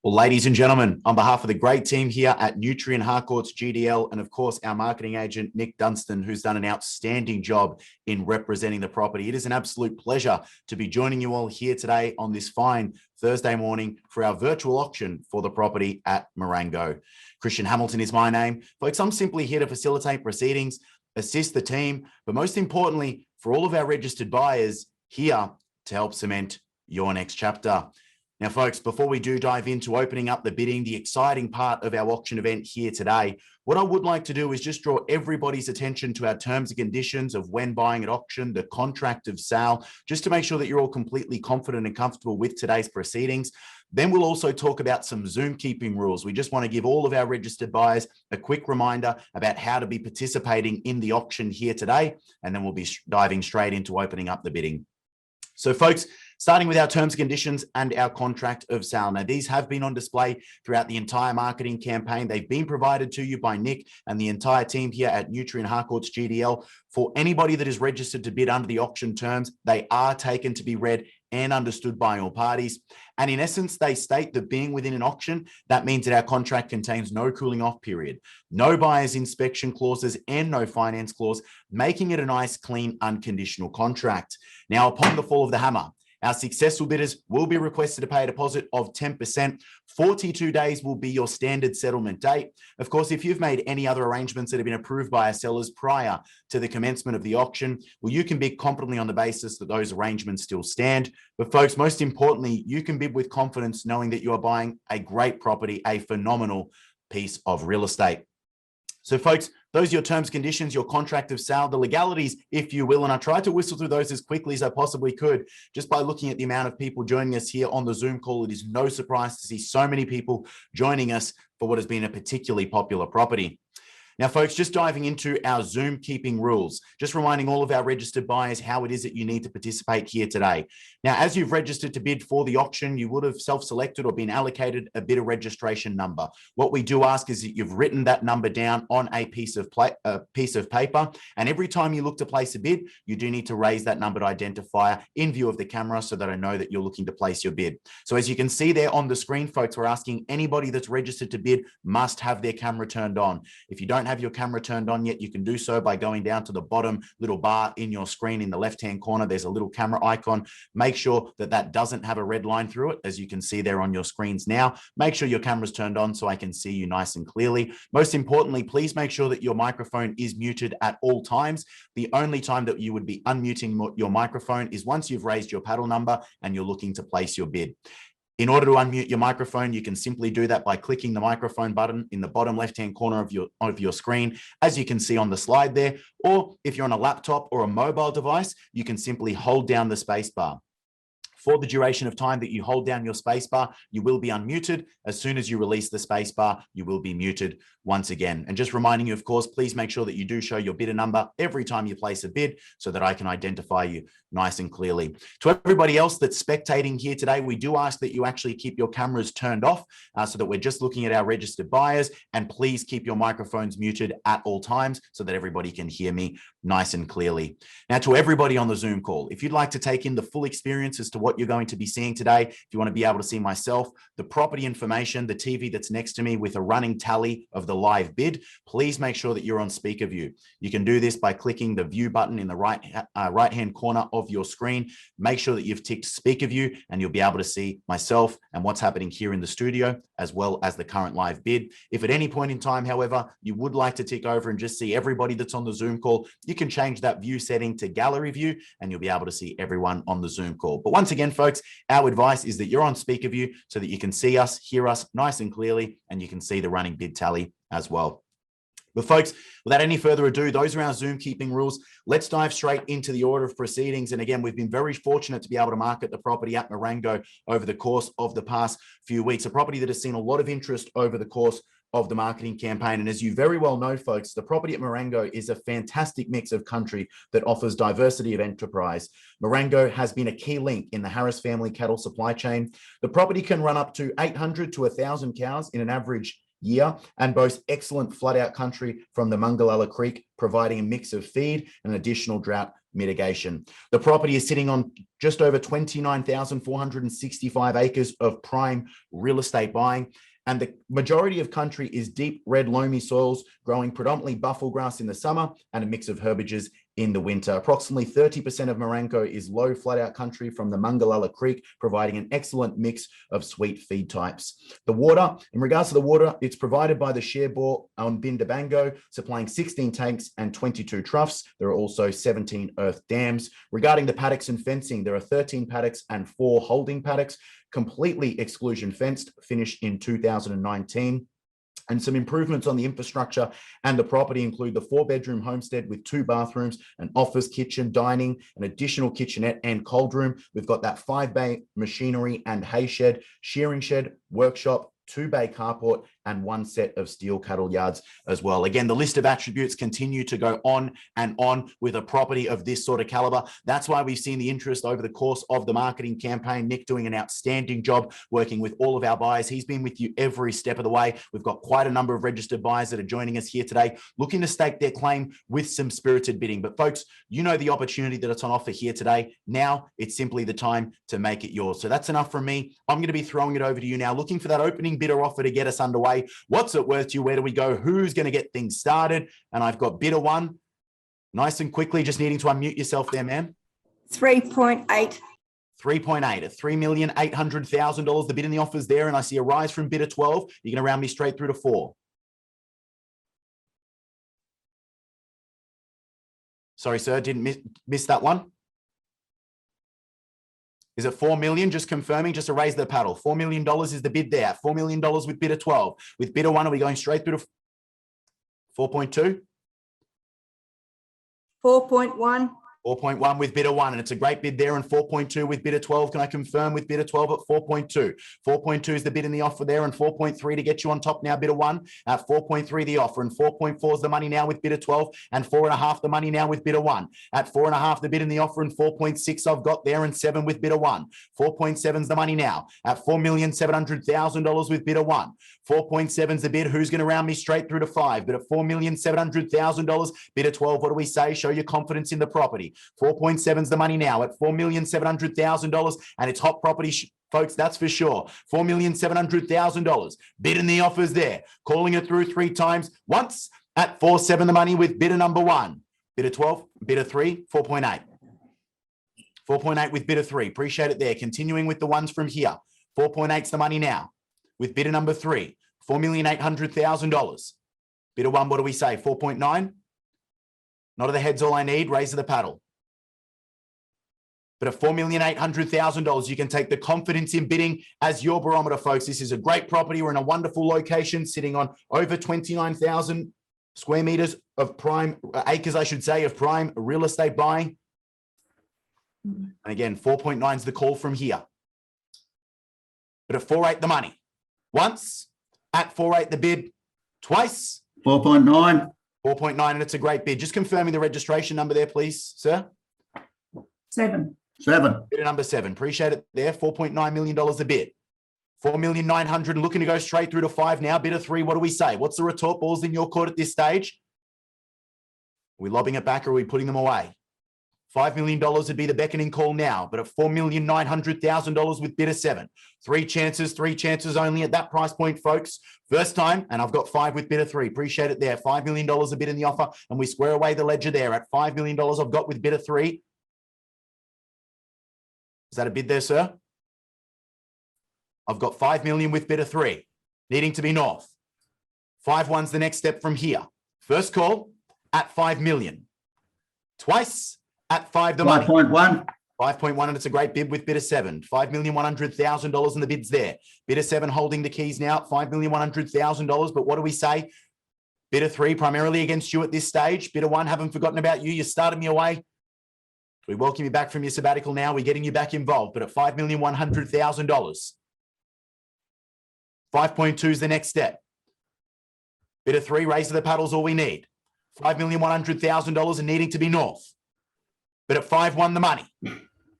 Well, ladies and gentlemen, on behalf of the great team here at Nutrien Harcourts GDL, and of course, our marketing agent, Nick Dunstan, who's done an outstanding job in representing the property, it is an absolute pleasure to be joining you all here today on this fine Thursday morning for our virtual auction for the property at Marengo. Christian Hamilton is my name. Folks, I'm simply here to facilitate proceedings, assist the team, but most importantly, for all of our registered buyers, here to help cement your next chapter. Now, folks, before we do dive into opening up the bidding, the exciting part of our auction event here today, what I would like to do is just draw everybody's attention to our terms and conditions of when buying at auction, the contract of sale, just to make sure that you're all completely confident and comfortable with today's proceedings. Then we'll also talk about some Zoom keeping rules. We just want to give all of our registered buyers a quick reminder about how to be participating in the auction here today, and then we'll be diving straight into opening up the bidding. So, folks, starting with our terms and conditions and our contract of sale. Now, these have been on display throughout the entire marketing campaign. They've been provided to you by Nick and the entire team here at Nutrien Harcourts GDL. For anybody that is registered to bid under the auction terms, they are taken to be read and understood by all parties. And in essence, they state that being within an auction, that means that our contract contains no cooling off period, no buyer's inspection clauses, and no finance clause, making it a nice, clean, unconditional contract. Now, upon the fall of the hammer, our successful bidders will be requested to pay a deposit of 10%. 42 days will be your standard settlement date. Of course, if you've made any other arrangements that have been approved by our sellers prior to the commencement of the auction, well, you can bid confidently on the basis that those arrangements still stand. But folks, most importantly, you can bid with confidence knowing that you are buying a great property, a phenomenal piece of real estate. So, folks, those are your terms, conditions, your contract of sale, the legalities, if you will. And I tried to whistle through those as quickly as I possibly could. Just by looking at the amount of people joining us here on the Zoom call, it is no surprise to see so many people joining us for what has been a particularly popular property. Now, folks, just diving into our Zoom keeping rules, just reminding all of our registered buyers how it is that you need to participate here today. Now, as you've registered to bid for the auction, you would have self-selected or been allocated a bidder registration number. What we do ask is that you've written that number down on a piece of paper, and every time you look to place a bid, you do need to raise that numbered identifier in view of the camera so that I know that you're looking to place your bid. So as you can see there on the screen, folks, we're asking anybody that's registered to bid must have their camera turned on. If you don't have your camera turned on yet, you can do so by going down to the bottom little bar in your screen in the left-hand corner. There's a little camera icon. Make sure that that doesn't have a red line through it, as you can see there on your screens now. Make sure your camera's turned on so I can see you nice and clearly. Most importantly, please make sure that your microphone is muted at all times. The only time that you would be unmuting your microphone is once you've raised your paddle number and you're looking to place your bid. In order to unmute your microphone, you can simply do that by clicking the microphone button in the bottom left-hand corner of your screen, as you can see on the slide there. Or if you're on a laptop or a mobile device, you can simply hold down the space bar. For the duration of time that you hold down your spacebar, you will be unmuted. As soon as you release the spacebar, you will be muted once again. And just reminding you, of course, please make sure that you do show your bidder number every time you place a bid so that I can identify you nice and clearly. To everybody else that's spectating here today, we do ask that you actually keep your cameras turned off so that we're just looking at our registered buyers, and please keep your microphones muted at all times so that everybody can hear me nice and clearly. Now, to everybody on the Zoom call, if you'd like to take in the full experience as to what you're going to be seeing today, if you want to be able to see myself, the property information, the TV that's next to me with a running tally of the live bid, please make sure that you're on speaker view. You can do this by clicking the view button in the right-hand corner of your screen. Make sure that you've ticked speaker view and you'll be able to see myself and what's happening here in the studio, as well as the current live bid. If at any point in time, however, you would like to tick over and just see everybody that's on the Zoom call, you can change that view setting to gallery view and you'll be able to see everyone on the Zoom call. But once again, folks, our advice is that you're on speaker view so that you can see us, hear us nice and clearly, and you can see the running bid tally as well. But folks, without any further ado, those are our Zoom keeping rules. Let's dive straight into the order of proceedings. And again, we've been very fortunate to be able to market the property at Marengo over the course of the past few weeks, a property that has seen a lot of interest over the course of the marketing campaign. And as you very well know, folks, the property at Marengo is a fantastic mix of country that offers diversity of enterprise. Marengo has been a key link in the Harris family cattle supply chain. The property can run up to 800 to 1,000 cows in an average year and boasts excellent flood out country from the Mungalala Creek, providing a mix of feed and additional drought mitigation. The property is sitting on just over 29,465 acres of prime real estate buying. And the majority of country is deep red loamy soils, growing predominantly buffalo grass in the summer and a mix of herbages in the winter. Approximately 30% of Marengo is low flat out country from the Mungalala Creek, providing an excellent mix of sweet feed types. The water, in regards to the water, it's provided by the share bore on Bindabango, supplying 16 tanks and 22 troughs. There are also 17 earth dams. Regarding the paddocks and fencing, there are 13 paddocks and 4 holding paddocks, completely exclusion fenced, finished in 2019. And some improvements on the infrastructure and the property include the 4-bedroom homestead with 2 bathrooms, an office, kitchen, dining, an additional kitchenette and cold room. We've got that 5-bay machinery and hay shed, shearing shed, workshop, 2-bay carport, and 1 set of steel cattle yards as well. Again, the list of attributes continue to go on and on with a property of this sort of caliber. That's why we've seen the interest over the course of the marketing campaign. Nick doing an outstanding job working with all of our buyers. He's been with you every step of the way. We've got quite a number of registered buyers that are joining us here today, looking to stake their claim with some spirited bidding. But folks, you know the opportunity that's on offer here today. Now it's simply the time to make it yours. So that's enough from me. I'm going to be throwing it over to you now, looking for that opening bidder offer to get us underway. What's it worth to you? Where do we go? Who's going to get things started? And I've got bidder 1. Nice and quickly, just needing to unmute yourself there, ma'am. 3.8. 3.8 at $3,800,000. The bid in the offers there, and I see a rise from bidder 12. You're going to round me straight through to 4. Sorry, sir, didn't miss that one. Is it 4 million? Just confirming, just to raise the paddle. $4 million is the bid there. $4 million with bidder 12. With bidder 1, are we going straight through to 4.2? 4.1. 4.1 with bidder 1, and it's a great bid there, and 4.2 with bidder 12. Can I confirm with bidder 12 at 4.2? 4.2 is the bid in the offer there, and 4.3 to get you on top now, bidder 1 at 4.3 the offer, and 4.4 is the money now with bidder 12, and 4.5 the money now with bidder 1. At 4.5 the bid in the offer, and 4.6 I've got there, and 7 with bidder 1. 4.7 is the money now at $4,700,000 with bidder 1. 4.7 is the bid. Who's going to round me straight through to 5? But at $4,700,000, bidder 12, what do we say? Show your confidence in the property. 4.7 is the money now at $4,700,000, and it's hot property, folks, that's for sure. $4,700,000. Bid in the offers there. Calling it through 3 times. Once at 4.7 the money with bidder number 1. Bidder 12, bidder 3, 4.8. 4.8 with bidder 3. Appreciate it there. Continuing with the ones from here. 4.8 is the money now with bidder number 3. $4,800,000. Bidder 1, what do we say? 4.9. Not of the heads all I need. Raise of the paddle. But at $4,800,000, you can take the confidence in bidding as your barometer, folks. This is a great property. We're in a wonderful location, sitting on over 29,000 square meters of prime acres, I should say, of prime real estate buying. And again, 4.9 is the call from here. But at 4.8 the money. Once at 4.8 the bid. Twice. 4.9. 4.9, and it's a great bid. Just confirming the registration number there, please, sir. 7. Bidder number 7. Appreciate it there. $4.9 million a bid. $4,900,000 looking to go straight through to 5 now. Bidder 3, what do we say? What's the retort? Balls in your court at this stage. Are we lobbing it back or are we putting them away? $5 million would be the beckoning call now, but at $4,900,000 with bidder 7. 3 chances only at that price point, folks. First time, and I've got 5 with bidder 3. Appreciate it there. $5 million a bid in the offer, and we square away the ledger there at $5 million I've got with bidder 3. Is that a bid there, sir? I've got 5 million with bidder 3, needing to be north. 5.1's the next step from here. First call at 5 million. Twice at 5 the money. 5.1. 5.1, and it's a great bid with bidder 7. $5,100,000 in the bids there. Bidder 7 holding the keys now. $5,100,000. But what do we say? Bidder 3 primarily against you at this stage. Bidder 1, haven't forgotten about you. You started me away. We welcome you back from your sabbatical now. We're getting you back involved, but at $5,100,000. 5.2 is the next step. Bidder 3, raise to the paddles, all we need. $5,100,000 and needing to be north. But at 5.1 the money.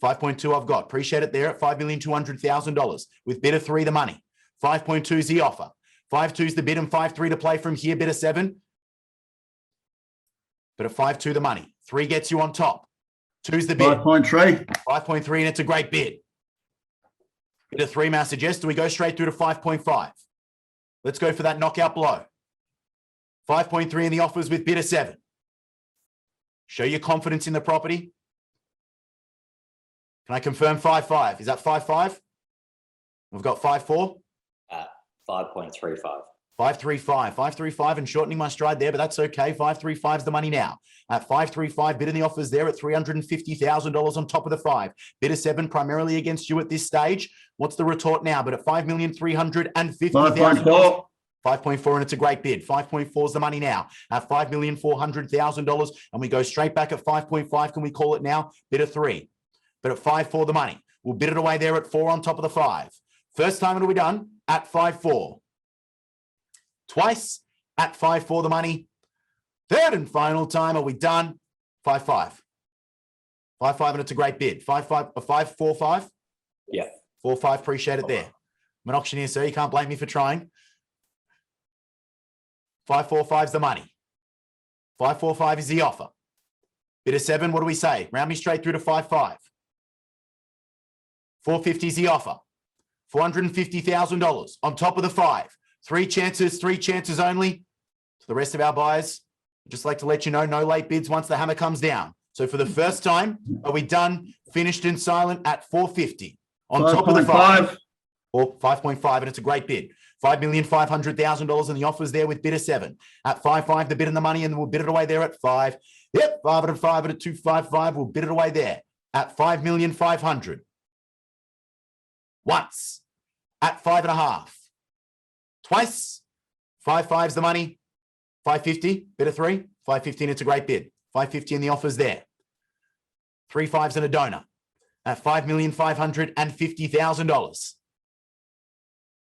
5.2 I've got. Appreciate it there at $5,200,000. With bidder 3 the money. 5.2 is the offer. 5.2 is the bid and 5.3 to play from here. Bidder 7. But at 5.2 the money. 3 gets you on top. Two's the bid. 5.3. 5.3, and it's a great bid. Bid of 3, may I suggest? Do we go straight through to 5.5? Let's go for that knockout blow. 5.3 in the offers with bid of 7. Show your confidence in the property. Can I confirm 5.5? Is that 5.5? We've got 5.4. 5.35. 5.35. 5.35 and shortening my stride there, but that's okay. 5.35 is the money now. At 5.35, bid in the offers there at $350,000 on top of the 5. Bid of 7 primarily against you at this stage. What's the retort now? But at $5,350,000. 5.4. 5.4, and it's a great bid. 5.4 is the money now at $5,400,000, and we go straight back at 5.5. Can we call it now? Bid of 3. But at 5.4, the money. We'll bid it away there at 4 on top of the 5. First time it'll be done at 5.4. Twice at 5.4, the money. Third and final time, are we done? 5.5. 5.5, and it's a great bid. 5.5, 5.45. Yeah. 4.5, appreciate it there. I'm an auctioneer, sir. You can't blame me for trying. 5.45 is the money. 5.45 is the offer. Bid of 7, what do we say? Round me straight through to 5.5. 4.50 is the offer. $450,000 on top of the 5. 3 chances only. To the rest of our buyers, I'd just like to let you know, no late bids once the hammer comes down. So for the first time, are we done, finished and silent at 4.50 on top of the 5? Or 5.5, and it's a great bid. $5,500,000 in the offers there with bid of 7. At 5.5, the bid and the money, and we'll bid it away there at 5. Yep, 5 at 5 at 2.55. We'll bid it away there at $5,500,000. Once at 5.5. Twice. 5.5 is the money. 5.50, bid of 3. 5.50, and it's a great bid. 5.50 in the offers there. 3 5s and a donor at $5,550,000.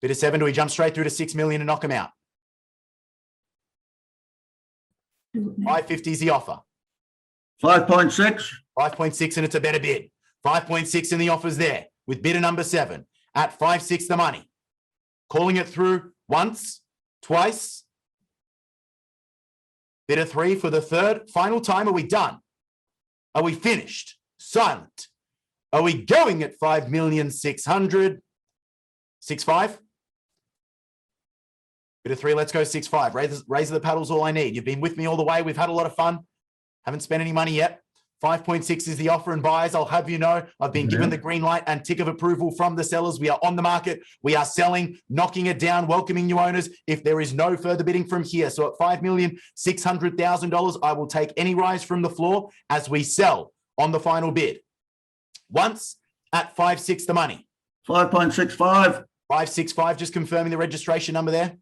Bid of 7, do we jump straight through to 6 million and knock them out? 5.50 is the offer. 5.6. 5.6, and it's a better bid. 5.6 in the offers there with bidder number 7 at 5.6 the money. Calling it through once, twice. Bidder 3 for the third. Final time, are we done? Are we finished? Silent. Are we going at 5,600,000? 6.5? Bidder 3, let's go 6.5. Raise the paddles, all I need. You've been with me all the way. We've had a lot of fun. Haven't spent any money yet. 5.6 is the offer, and buyers, I'll have you know, I've been given the green light and tick of approval from the sellers. We are on the market. We are selling, knocking it down, welcoming new owners if there is no further bidding from here. So at $5,600,000, I will take any rise from the floor as we sell on the final bid. Once at 5.6 the money. 5.65. 5.65, just confirming the registration number there.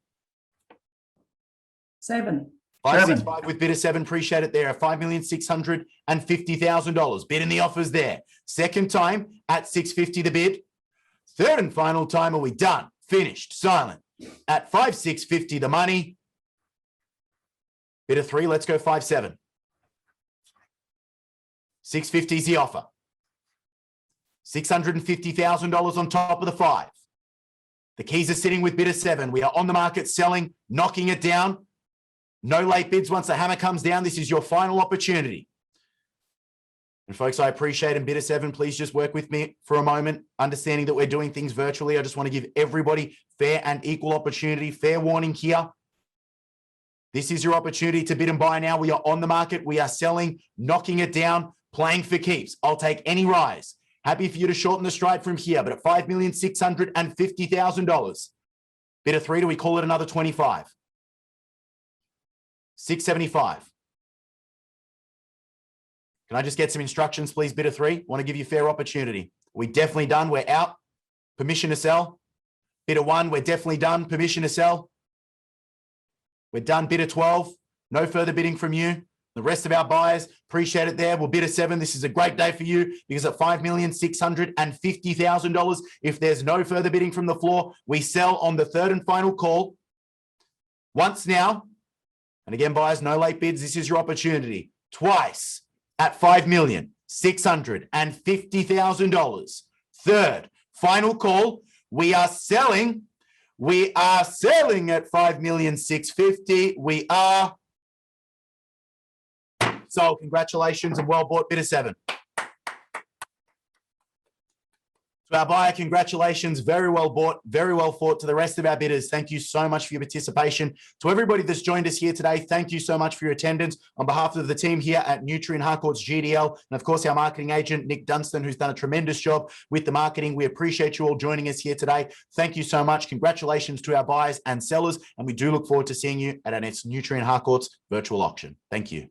7. 5.65 with bid of 7, appreciate it there. $5,650,000. Bid in the offers there. Second time at 6.50 the bid. Third and final time, are we done? Finished, silent. At 5,650 the money. Bid of 3, let's go 5.7. 6.50 is the offer. $650,000 on top of the 5. The keys are sitting with bid of 7. We are on the market selling, knocking it down. No late bids once the hammer comes down. This is your final opportunity. And folks, I appreciate it. Bid of 7, please just work with me for a moment. Understanding that we're doing things virtually, I just want to give everybody fair and equal opportunity. Fair warning here. This is your opportunity to bid and buy now. We are on the market. We are selling, knocking it down, playing for keeps. I'll take any rise. Happy for you to shorten the stride from here, but at $5,650,000. Bid of 3, do we call it another 25? 6.75. Can I just get some instructions, please? Bid of 3. Want to give you fair opportunity. We definitely done. We're out. Permission to sell. Bid of 1. We're definitely done. Permission to sell. We're done. Bid of 12. No further bidding from you. The rest of our buyers, appreciate it there. We'll bid of 7. This is a great day for you because at $5,650,000, if there's no further bidding from the floor, we sell on the third and final call. Once now. And again, buyers, no late bids. This is your opportunity. Twice at $5,650,000. Third, final call. We are selling. We are selling at $5,650,000. We are. So congratulations and well bought. Bid of 7. To our buyer, congratulations. Very well bought, very well fought. To the rest of our bidders, thank you so much for your participation. To everybody that's joined us here today, thank you so much for your attendance. On behalf of the team here at Nutrien Harcourts GDL, and of course our marketing agent, Nick Dunstan, who's done a tremendous job with the marketing, we appreciate you all joining us here today. Thank you so much. Congratulations to our buyers and sellers, and we do look forward to seeing you at our next Nutrien Harcourts virtual auction. Thank you.